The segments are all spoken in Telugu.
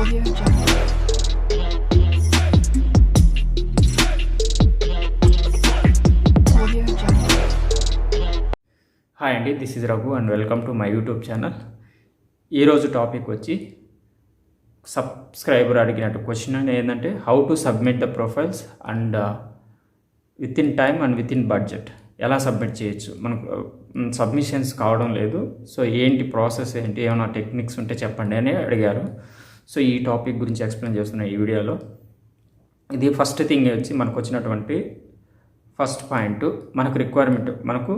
Audio Jungle. Audio Jungle. Hi అండి, this is Raghu and welcome to my YouTube channel. ఈరోజు టాపిక్ వచ్చి సబ్స్క్రైబర్ అడిగినట్టు క్వశ్చన్ ఏంటంటే how to submit the profiles and within time and within budget ఎలా సబ్మిట్ చేయొచ్చు. మనకు సబ్మిషన్స్ కావడం లేదు, సో ఏంటి ప్రాసెస్ ఏంటి, ఏమైనా టెక్నిక్స్ ఉంటే చెప్పండి అని అడిగారు. సో ఈ టాపిక్ గురించి ఎక్స్ప్లెయిన్ చేస్తున్నా ఈ వీడియోలో. ఇది ఫస్ట్ థింగ్ వచ్చి మనకు వచ్చినటువంటి ఫస్ట్ పాయింట్, మనకు రిక్వైర్మెంట్, మనకు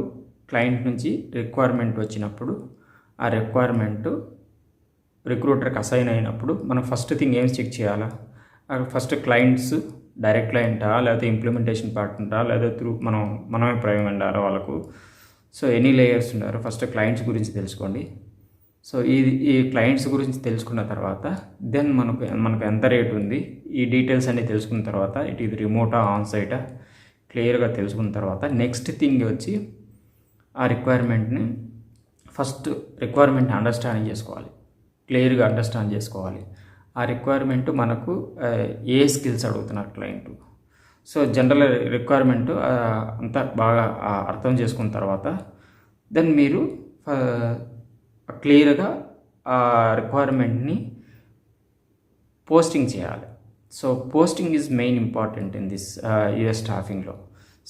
క్లయింట్ నుంచి రిక్వైర్మెంట్ వచ్చినప్పుడు ఆ రిక్వైర్మెంట్ రిక్రూటర్కి అసైన్ అయినప్పుడు మనం ఫస్ట్ థింగ్ ఏం చెక్ చేయాలా, ఫస్ట్ క్లయింట్స్ డైరెక్ట్ క్లయింటా లేకపోతే ఇంప్లిమెంటేషన్ పార్ట్నరా లేదా మనమే ప్రైమ్ వెండారా వాళ్ళకు. సో ఎనీ లేయర్స్ ఉన్నారు, ఫస్ట్ క్లయింట్స్ గురించి తెలుసుకోండి. సో ఈ క్లయింట్స్ గురించి తెలుసుకున్న తర్వాత దెన్ మనకు ఎంత రేట్ ఉంది ఈ డీటెయిల్స్ అన్నీ తెలుసుకున్న తర్వాత ఇది రిమోటా ఆన్ సైటా క్లియర్గా తెలుసుకున్న తర్వాత నెక్స్ట్ థింగ్ వచ్చి ఆ రిక్వైర్మెంట్ని ఫస్ట్ రిక్వైర్మెంట్ని అండర్స్టాండింగ్ చేసుకోవాలి, క్లియర్గా అండర్స్టాండ్ చేసుకోవాలి. ఆ రిక్వైర్మెంట్ మనకు ఏ స్కిల్స్ అడుగుతున్నారు క్లయింట్. సో జనరల్ రిక్వైర్మెంట్ అంతా బాగా అర్థం చేసుకున్న తర్వాత దెన్ మీరు క్లియర్గా ఆ రిక్వైర్మెంట్ని పోస్టింగ్ చేయాలి. So posting is main important in this US స్టాఫింగ్లో.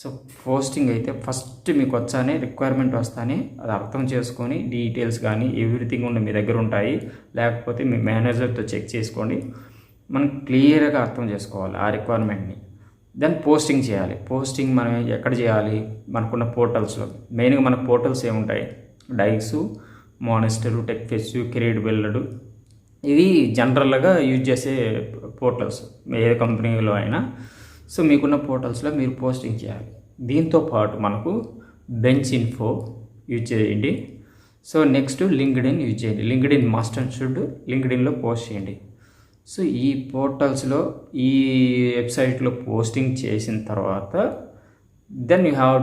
సో పోస్టింగ్ అయితే ఫస్ట్ మీకు వచ్చానే రిక్వైర్మెంట్ వస్తానే అది అర్థం చేసుకొని డీటెయిల్స్ కానీ ఎవ్రీథింగ్ మీ దగ్గర ఉంటాయి, లేకపోతే మీ మేనేజర్తో చెక్ చేసుకోండి. మనం క్లియర్గా అర్థం చేసుకోవాలి ఆ రిక్వైర్మెంట్ని. దెన్ పోస్టింగ్ చేయాలి. పోస్టింగ్ మనం ఎక్కడ చేయాలి, మనకున్న పోర్టల్స్లో. మెయిన్గా మన పోర్టల్స్ ఏముంటాయి, డైక్సు, మానిస్టరు, టెక్ఫెచ్, కెరీర్ బిల్డరు, ఇవి జనరల్గా యూజ్ చేసే పోర్టల్స్ ఏ కంపెనీలో అయినా. సో మీకున్న పోర్టల్స్లో మీరు పోస్టింగ్ చేయాలి. దీంతో పాటు మనకు బెంచ్ ఇన్ఫో యూజ్ చేయండి. సో నెక్స్ట్ లింక్డ్ఇన్ యూజ్ చేయండి. లింక్డ్ఇన్ మస్ట్ అండ్ షుడ్ లింక్డ్ఇన్లో పోస్ట్ చేయండి. సో ఈ పోర్టల్స్లో ఈ వెబ్సైట్లో పోస్టింగ్ చేసిన తర్వాత then you have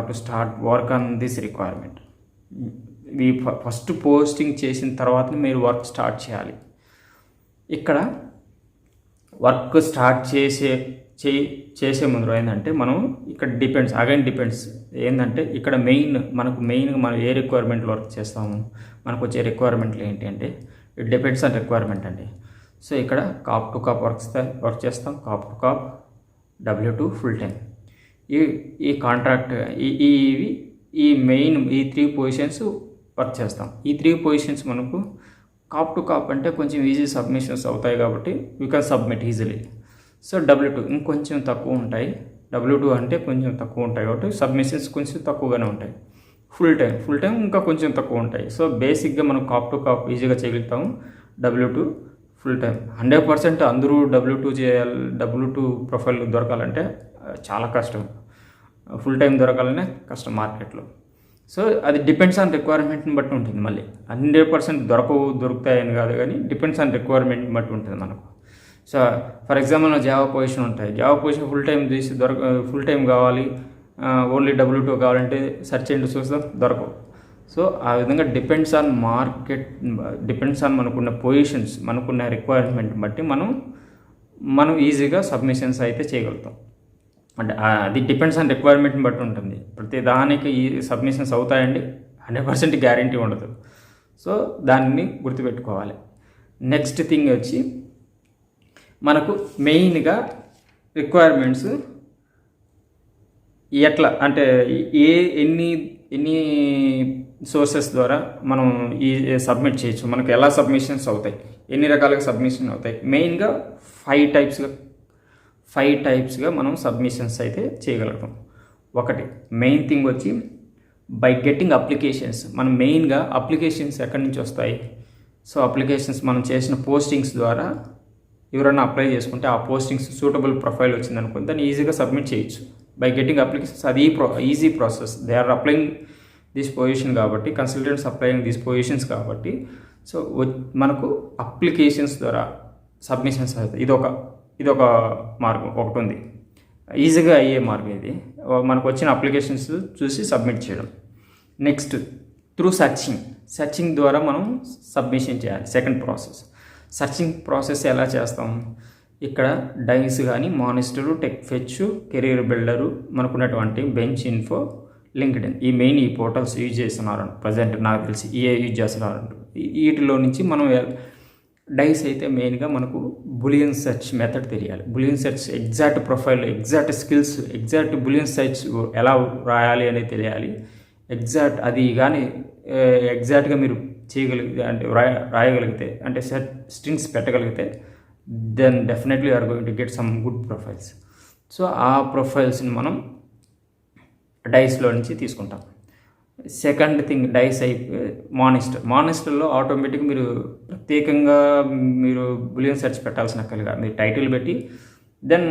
to start work on this requirement. ఈ ఫస్ట్ పోస్టింగ్ చేసిన తర్వాత మీరు వర్క్ స్టార్ట్ చేయాలి. ఇక్కడ వర్క్ స్టార్ట్ చేసే ముందు ఏంటంటే మనం ఇక్కడ డిపెండ్స్ ఏంటంటే ఇక్కడ మెయిన్గా మనం ఏ రిక్వైర్మెంట్ వర్క్ చేస్తాము, మనకు వచ్చే రిక్వైర్మెంట్లు ఏంటి అంటే ఇట్ డిపెండ్స్ ఆన్ రిక్వైర్మెంట్ అండి. సో ఇక్కడ కాప్ టు కాప్ వర్క్ చేస్తాం, corp to corp, W2, full time. ఈ కాంట్రాక్ట్ ఈ మెయిన్ 3 పొజిషన్స్ వర్క్ చేస్తాం. ఈ 3 పొజిషన్స్ మనకు కాప్ టు కాప్ అంటే కొంచెం ఈజీ సబ్మిషన్స్ అవుతాయి కాబట్టి you can submit easily. So W2 ఇంకొంచెం తక్కువ ఉంటాయి, W2 అంటే కొంచెం తక్కువ ఉంటాయి కాబట్టి సబ్మిషన్స్ కొంచెం తక్కువగానే ఉంటాయి. ఫుల్ టైం ఇంకా కొంచెం తక్కువ ఉంటాయి. సో బేసిక్గా మనం కాప్ టు కాప్ ఈజీగా చేయగలుగుతాము. W2, ఫుల్ టైం 100% అందరూ W2 చేయాలి. W2 ప్రొఫైల్ దొరకాలంటే చాలా కష్టం, ఫుల్ టైం దొరకాలనే కష్టం మార్కెట్లో. సో అది డిపెండ్స్ ఆన్ రిక్వైర్మెంట్ని బట్టి ఉంటుంది. మళ్ళీ 100% దొరుకుతాయని కాదు, కానీ డిపెండ్స్ ఆన్ రిక్వైర్మెంట్ని బట్టి ఉంటుంది మనకు. So for example Java position ఉంటాయి, జావా పొజిషన్ ఫుల్ టైం తీసి ఫుల్ టైం కావాలి, ఓన్లీ W2 కావాలంటే సెర్చ్ చేయండి చూస్తాం, దొరకవు. సో ఆ విధంగా depends on market, depends on మనకున్న పొజిషన్స్, మనకున్న రిక్వైర్మెంట్ బట్టి మనం ఈజీగా సబ్మిషన్స్ అయితే చేయగలుగుతాం. అంటే అది డిపెండ్స్ ఆన్ రిక్వైర్మెంట్ని బట్టి ఉంటుంది. ప్రతి దానికి ఈ సబ్మిషన్స్ అవుతాయండి 100% గ్యారంటీ ఉండదు. సో దాన్ని గుర్తుపెట్టుకోవాలి. నెక్స్ట్ థింగ్ వచ్చి మనకు మెయిన్గా రిక్వైర్మెంట్స్ ఎట్లా అంటే ఎన్ని సోర్సెస్ ద్వారా మనం ఈ సబ్మిట్ చేయొచ్చు, మనకు ఎలా సబ్మిషన్స్ అవుతాయి, ఎన్ని రకాలుగా సబ్మిషన్ అవుతాయి. మెయిన్గా 5 టైప్స్గా మనం సబ్మిషన్స్ అయితే చేయగలుగుతాం. ఒకటి మెయిన్ థింగ్ వచ్చి బై గెట్టింగ్ అప్లికేషన్స్. మనం మెయిన్గా అప్లికేషన్స్ ఎక్కడి నుంచి వస్తాయి. సో అప్లికేషన్స్ మనం చేసిన పోస్టింగ్స్ ద్వారా ఎవరైనా అప్లై చేసుకుంటే ఆ పోస్టింగ్స్ సూటబుల్ ప్రొఫైల్ వచ్చిందనుకుంటే దాన్ని ఈజీగా సబ్మిట్ చేయొచ్చు. బై గెట్టింగ్ అప్లికేషన్స్ అది easy process. They are applying this position కాబట్టి, కన్సల్టెంట్స్ అప్లయింగ్ దిస్ పొజిషన్స్ కాబట్టి, సో మనకు అప్లికేషన్స్ ద్వారా సబ్మిషన్స్ అవుతాయి. ఇదొక మార్గం ఒకటి ఉంది, ఈజీగా అయ్యే మార్గం ఇది. మనకు వచ్చిన అప్లికేషన్స్ చూసి సబ్మిట్ చేయడం. నెక్స్ట్ త్రూ సర్చింగ్ ద్వారా మనం సబ్మిషన్ చేయాలి. సెకండ్ ప్రాసెస్ సర్చింగ్ ప్రాసెస్ ఎలా చేస్తాం? ఇక్కడ డైస్ కానీ మానిస్టరు, టెక్ ఫెచ్, కెరీర్ బిల్డరు, మనకున్నటువంటి బెంచ్ ఇన్ఫో, లింక్డ్ఇన్ ఈ మెయిన్ ఈ పోర్టల్స్ యూజ్ చేస్తున్నారు ప్రజెంట్. నాకు తెలిసి యూజ్ చేస్తున్నారు. వీటిలో నుంచి మనం డైస్ అయితే మెయిన్గా మనకు బులియన్ సెర్చ్ మెథడ్ తెలియాలి. Boolean search exact profile, exact skills, exact boolean search ఎలా రాయాలి అనేది తెలియాలి. ఎగ్జాక్ట్ అది కానీ ఎగ్జాక్ట్గా మీరు చేయగలిగితే, అంటే రాయగలిగితే, అంటే స్ట్రింగ్స్ పెట్టగలిగితే, then definitely are going to get some good profiles. So ఆ ప్రొఫైల్స్ని మనం డైస్లో నుంచి తీసుకుంటాం. సెకండ్ థింగ్ డైస్ మానిస్టర్లో ఆటోమేటిక్గా మీరు ప్రత్యేకంగా మీరు బులియన్ సెర్చ్ పెట్టాల్సిన అక్కర్లేగా, మీరు టైటిల్ పెట్టి దెన్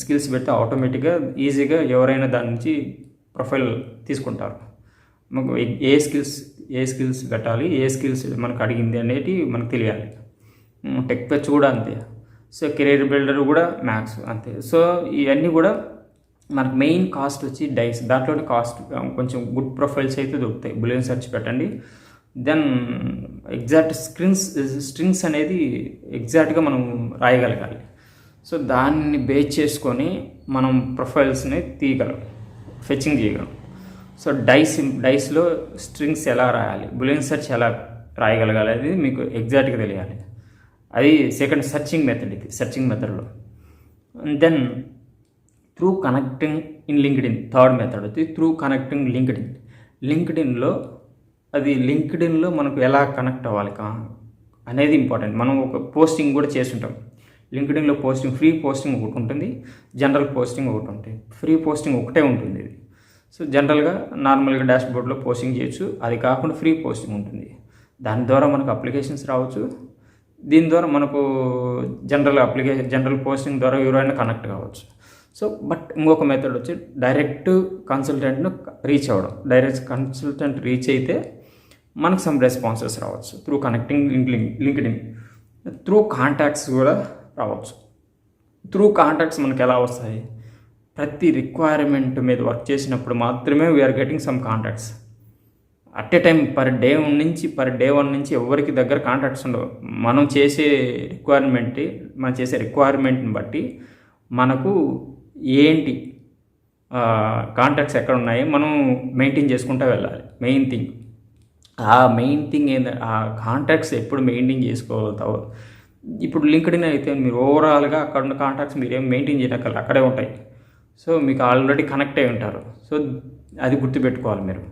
స్కిల్స్ పెడితే ఆటోమేటిక్గా ఈజీగా ఎవరైనా దాని నుంచి ప్రొఫైల్ తీసుకుంటారు. మాకు ఏ స్కిల్స్ పెట్టాలి, ఏ స్కిల్స్ మనకు అడిగింది అనేది మనకు తెలియాలి. టెక్ ఫెచ్ కూడా అంతే. సో కెరీర్ బిల్డర్ కూడా మ్యాథ్స్ అంతే. సో ఇవన్నీ కూడా మనకు మెయిన్ కాస్ట్ వచ్చి డైస్. దాంట్లోనే కాస్ట్ కొంచెం గుడ్ ప్రొఫైల్స్ అయితే దొరుకుతాయి. బులియన్ సెర్చ్ పెట్టండి, దెన్ ఎగ్జాక్ట్ స్ట్రింగ్స్ అనేది ఎగ్జాక్ట్గా మనం రాయగలగాలి. సో దాన్ని బేస్ చేసుకొని మనం ప్రొఫైల్స్ని తీయగలం, ఫెచింగ్ చేయగలం. సో డైస్లో స్ట్రింగ్స్ ఎలా రాయాలి, బులియన్ సెర్చ్ ఎలా రాయగలగాలి అది మీకు ఎగ్జాక్ట్గా తెలియాలి. అది సెకండ్ సర్చింగ్ మెథడ్. ఇది సర్చింగ్ మెథడ్లో. Then through connecting in LinkedIn third method వచ్చి త్రూ కనెక్టింగ్ లింక్డ్ఇన్లో మనకు ఎలా కనెక్ట్ అవ్వాలి అనేది ఇంపార్టెంట్. మనం ఒక పోస్టింగ్ కూడా చేస్తుంటాం లింక్డ్ఇన్లో. ఫ్రీ పోస్టింగ్ ఒకటి ఉంటుంది, జనరల్ పోస్టింగ్ ఒకటి ఉంటుంది. ఫ్రీ పోస్టింగ్ ఒకటే ఉంటుంది ఇది. సో జనరల్గా నార్మల్గా డాష్బోర్డ్లో పోస్టింగ్ చేయొచ్చు. అది కాకుండా ఫ్రీ పోస్టింగ్ ఉంటుంది. దాని ద్వారా మనకు అప్లికేషన్స్ రావచ్చు. దీని ద్వారా మనకు జనరల్ పోస్టింగ్ ద్వారా ఎవరైనా కనెక్ట్ కావచ్చు. సో బట్ ఇంకొక మెథడ్ వచ్చి డైరెక్ట్ కన్సల్టెంట్ను రీచ్ అవ్వడం. డైరెక్ట్ కన్సల్టెంట్ రీచ్ అయితే మనకు సమ్ రెస్పాన్సెస్ రావచ్చు through connecting LinkedIn. Through contacts కూడా రావచ్చు. త్రూ కాంటాక్ట్స్ మనకు ఎలా వస్తాయి? ప్రతి రిక్వైర్మెంట్ మీద వర్క్ చేసినప్పుడు మాత్రమే we're getting some contacts. At a time per day one నుంచి ఎవరికి దగ్గర కాంటాక్ట్స్ ఉండవు. మనం చేసే రిక్వైర్మెంట్ని బట్టి మనకు ఏంటి కాంటాక్ట్స్ ఎక్కడ ఉన్నాయి మనం మెయింటైన్ చేసుకుంటూ వెళ్ళాలి. మెయిన్ థింగ్ ఏంటంటే ఆ కాంటాక్ట్స్ ఎప్పుడు మెయింటైన్ చేసుకోగలుగుతావు. ఇప్పుడు లింక్డ్ఇన్ అయితే మీరు ఓవరాల్గా అక్కడ ఉన్న కాంటాక్ట్స్ మీరు ఏం మెయింటైన్ చేయనక్కర్లేదు, అక్కడే ఉంటాయి. సో మీకు ఆల్రెడీ కనెక్ట్ అయి ఉంటారు. సో అది గుర్తుపెట్టుకోవాలి మీరు.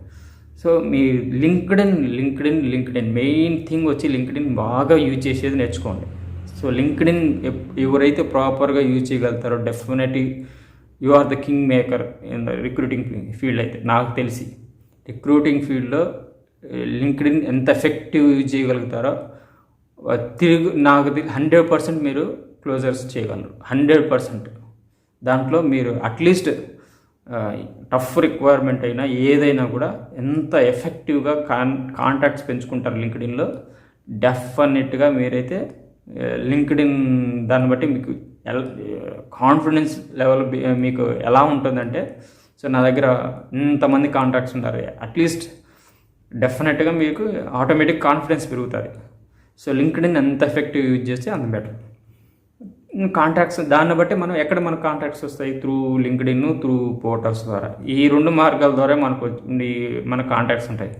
సో మీ లింక్డ్ఇన్ మెయిన్ థింగ్ వచ్చి లింక్డ్ఇన్ బాగా యూజ్ చేసేది నేర్చుకోండి. సో లింక్డ్ఇన్ ఎవరైతే ప్రాపర్గా యూజ్ చేయగలుగుతారో definitely you are the king maker in the recruiting field. అయితే నాకు తెలిసి రిక్రూటింగ్ ఫీల్డ్లో లింక్డ్ఇన్ ఎంత ఎఫెక్టివ్ యూజ్ చేయగలుగుతారో నాకు 100% మీరు క్లోజర్స్ చేయగలరు. 100%. దాంట్లో మీరు అట్లీస్ట్ టఫ్ రిక్వైర్మెంట్ అయినా ఏదైనా కూడా ఎంత ఎఫెక్టివ్గా కాంటాక్ట్స్ పెంచుకుంటారు లింక్డ్ఇన్లో, డెఫినెట్గా మీరైతే లింక్డ్ఇన్ దాన్ని బట్టి మీకు కాన్ఫిడెన్స్ లెవెల్ మీకు ఎలా ఉంటుందంటే, సో నా దగ్గర ఇంతమంది కాంటాక్ట్స్ ఉన్నారు, అట్లీస్ట్ డెఫినెట్గా మీకు ఆటోమేటిక్ కాన్ఫిడెన్స్ పెరుగుతుంది. సో లింక్డ్ఇన్ ఎంత ఎఫెక్టివ్ యూజ్ చేస్తే అంత బెటర్. కాంటాక్ట్స్ దాన్ని బట్టి మనం ఎక్కడ మన కాంటాక్ట్స్ వస్తాయి? త్రూ లింక్డ్ఇన్, త్రూ పోర్టల్స్ ద్వారా. ఈ 2 మార్గాల ద్వారా మన కాంటాక్ట్స్ ఉంటాయి.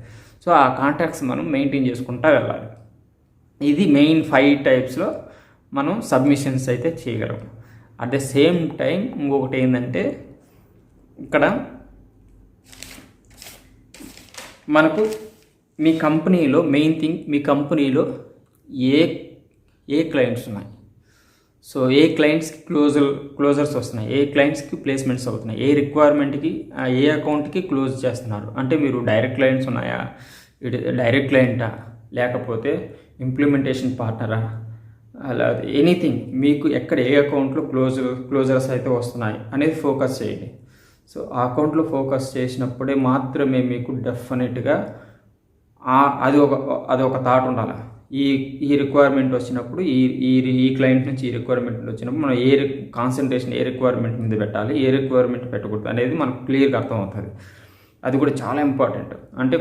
సో ఆ కాంటాక్ట్స్ మనం మెయింటైన్ చేసుకుంటూ వెళ్ళాలి. ఇది మెయిన్ 5 టైప్స్లో మనం సబ్మిషన్స్ అయితే చేయగలం. అట్ ద సేమ్ టైం ఇంకొకటి ఏంటంటే, ఇక్కడ మనకు మీ కంపెనీలో మెయిన్ థింగ్, మీ కంపెనీలో ఏ క్లయింట్స్ ఉన్నాయి, సో ఏ క్లయింట్స్కి క్లోజర్స్ వస్తున్నాయి, ఏ క్లయింట్స్కి ప్లేస్మెంట్స్ అవుతున్నాయి, ఏ రిక్వైర్మెంట్కి ఏ అకౌంట్కి క్లోజ్ చేస్తున్నారు. అంటే మీరు డైరెక్ట్ క్లయింట్స్ ఉన్నాయా, డైరెక్ట్ క్లయింటా, లేకపోతే ఇంప్లిమెంటేషన్ పార్ట్నరా, అలా ఎనీథింగ్ మీకు ఎక్కడ ఏ అకౌంట్లో క్లోజర్స్ అయితే వస్తున్నాయి అనేది ఫోకస్ చేయండి. సో ఆ అకౌంట్లో ఫోకస్ చేసినప్పుడే మాత్రమే మీకు డెఫినెట్గా అది ఒక థాట్ ఉండాలి. ఈ రిక్వైర్మెంట్ వచ్చినప్పుడు ఈ క్లయింట్ నుంచి ఈ రిక్వైర్మెంట్ వచ్చినప్పుడు మనం కాన్సన్ట్రేషన్ ఏ రిక్వైర్మెంట్ మీద పెట్టాలి, ఏ రిక్వైర్మెంట్ పెట్టకూడదు అనేది మనకు క్లియర్గా అర్థమవుతుంది. అది కూడా చాలా ఇంపార్టెంట్. అంటే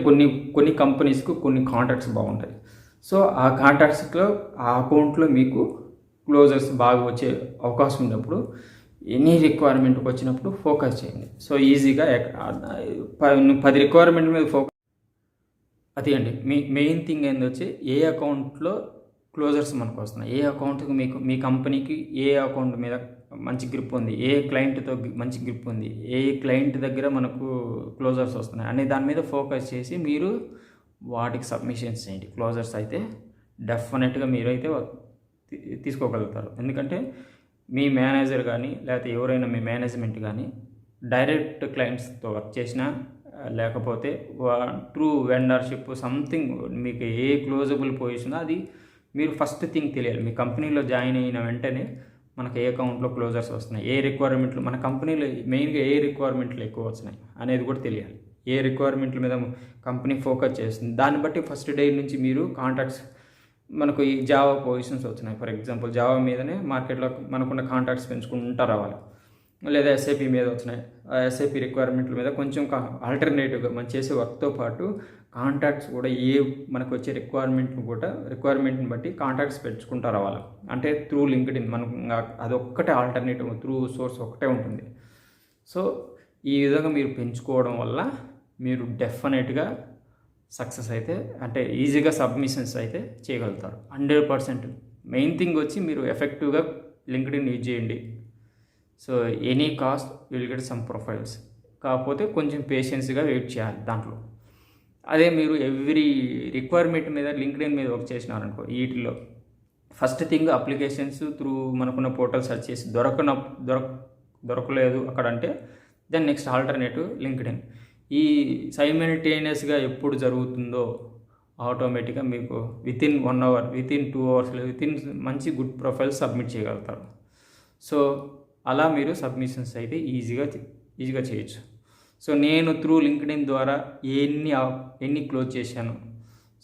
కొన్ని కంపెనీస్కు కొన్ని కాంట్రాక్ట్స్ బాగుంటాయి. సో ఆ కాంటాక్ట్స్లో ఆ అకౌంట్లో మీకు క్లోజర్స్ బాగా వచ్చే అవకాశం ఉన్నప్పుడు ఎనీ రిక్వైర్మెంట్కి వచ్చినప్పుడు ఫోకస్ చేయండి. సో ఈజీగా 10 రిక్వైర్మెంట్ మీద ఫోకస్. అది అండి మెయిన్ థింగ్ ఏంది వచ్చి ఏ అకౌంట్లో క్లోజర్స్ మనకు వస్తున్నాయి, ఏ అకౌంట్కి మీకు మీ కంపెనీకి ఏ అకౌంట్ మీద మంచి గ్రిప్ ఉంది, ఏ క్లయింట్తో మంచి గ్రిప్ ఉంది, ఏ క్లయింట్ దగ్గర మనకు క్లోజర్స్ వస్తున్నాయి అనే దాని మీద ఫోకస్ చేసి మీరు వాటికి సబ్మిషన్స్ చేయండి. క్లోజర్స్ అయితే డెఫినెట్గా మీరైతే తీసుకోగలుగుతారు. ఎందుకంటే మీ మేనేజర్ కానీ లేకపోతే ఎవరైనా మీ మేనేజ్మెంట్ కానీ డైరెక్ట్ క్లయింట్స్తో వర్క్ చేసినా లేకపోతే ట్రూ వెండర్షిప్ సంథింగ్ మీకు ఏ క్లోజబుల్ పొజిషన్ అది మీరు ఫస్ట్ థింగ్ తెలియాలి. మీ కంపెనీలో జాయిన్ అయిన వెంటనే మనకు ఏ అకౌంట్లో క్లోజర్స్ వస్తున్నాయి, ఏ రిక్వైర్మెంట్లు మన కంపెనీలో మెయిన్గా ఏ రిక్వైర్మెంట్లు ఎక్కువ వస్తున్నాయి అనేది కూడా తెలియాలి. ఏ రిక్వైర్మెంట్ల మీద కంపెనీ ఫోకస్ చేస్తుంది దాన్ని బట్టి ఫస్ట్ డే నుంచి మీరు కాంటాక్ట్స్ మనకు ఈ జావా పొజిషన్స్ వచ్చినాయి ఫర్ ఎగ్జాంపుల్ జావా మీదనే మార్కెట్లో మనకున్న కాంటాక్ట్స్ పెంచుకుంటూ రావాలి. లేదా ఎస్ఐపి మీద వచ్చినాయి, ఆ ఎస్ఐపి రిక్వైర్మెంట్ల మీద కొంచెం ఆల్టర్నేటివ్గా మనం చేసే వర్క్తో పాటు కాంటాక్ట్స్ కూడా మనకు వచ్చే రిక్వైర్మెంట్ని బట్టి కాంటాక్ట్స్ పెంచుకుంటూ రావాలి. అంటే త్రూ లింక్డ్ఇన్ మనకు అదొక్కటే ఆల్టర్నేటివ్, త్రూ సోర్స్ ఒక్కటే ఉంటుంది. సో ఈ విధంగా మీరు పెంచుకోవడం వల్ల మీరు డెఫినెట్గా సక్సెస్ అయితే అంటే ఈజీగా సబ్మిషన్స్ అయితే చేయగలుగుతారు 100%. మెయిన్ థింగ్ వచ్చి మీరు ఎఫెక్టివ్గా లింక్డ్ఇన్ యూజ్ చేయండి. So any cost will get some profiles, కాకపోతే కొంచెం పేషెన్స్గా వెయిట్ చేయాలి దాంట్లో. అదే మీరు ఎవ్రీ రిక్వైర్మెంట్ మీద లింక్డ్ఇన్ మీద వర్క్ చేసినారనుకో వీటిలో ఫస్ట్ థింగ్ అప్లికేషన్స్ త్రూ మనకున్న పోర్టల్ సెర్చ్ చేసి దొరకలేదు అక్కడ అంటే దెన్ నెక్స్ట్ ఆల్టర్నేటివ్ లింక్డ్ఇన్. ఈ సైమల్టేనియస్గా ఎప్పుడు జరుగుతుందో ఆటోమేటిక్గా మీకు వితిన్ 1 అవర్ వితిన్ 2 అవర్స్లో మంచి గుడ్ ప్రొఫైల్స్ సబ్మిట్ చేయగలుగుతారు. సో అలా మీరు సబ్మిషన్స్ అయితే ఈజీగా చేయొచ్చు. సో నేను త్రూ లింక్డ్ఇన్ ద్వారా ఎన్ని క్లోజ్ చేశాను,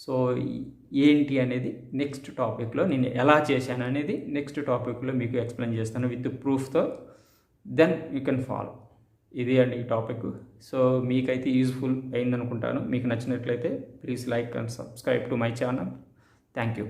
సో ఏంటి అనేది నెక్స్ట్ టాపిక్లో నేను ఎలా చేశాను అనేది నెక్స్ట్ టాపిక్లో మీకు ఎక్స్ప్లెయిన్ చేస్తాను విత్ ప్రూఫ్తో. Then you can follow. ఇది అండి ఈ టాపిక్. సో మీకైతే యూజ్ఫుల్ అయిందనుకుంటాను. మీకు నచ్చినట్లయితే please like and subscribe to my channel. Thank you.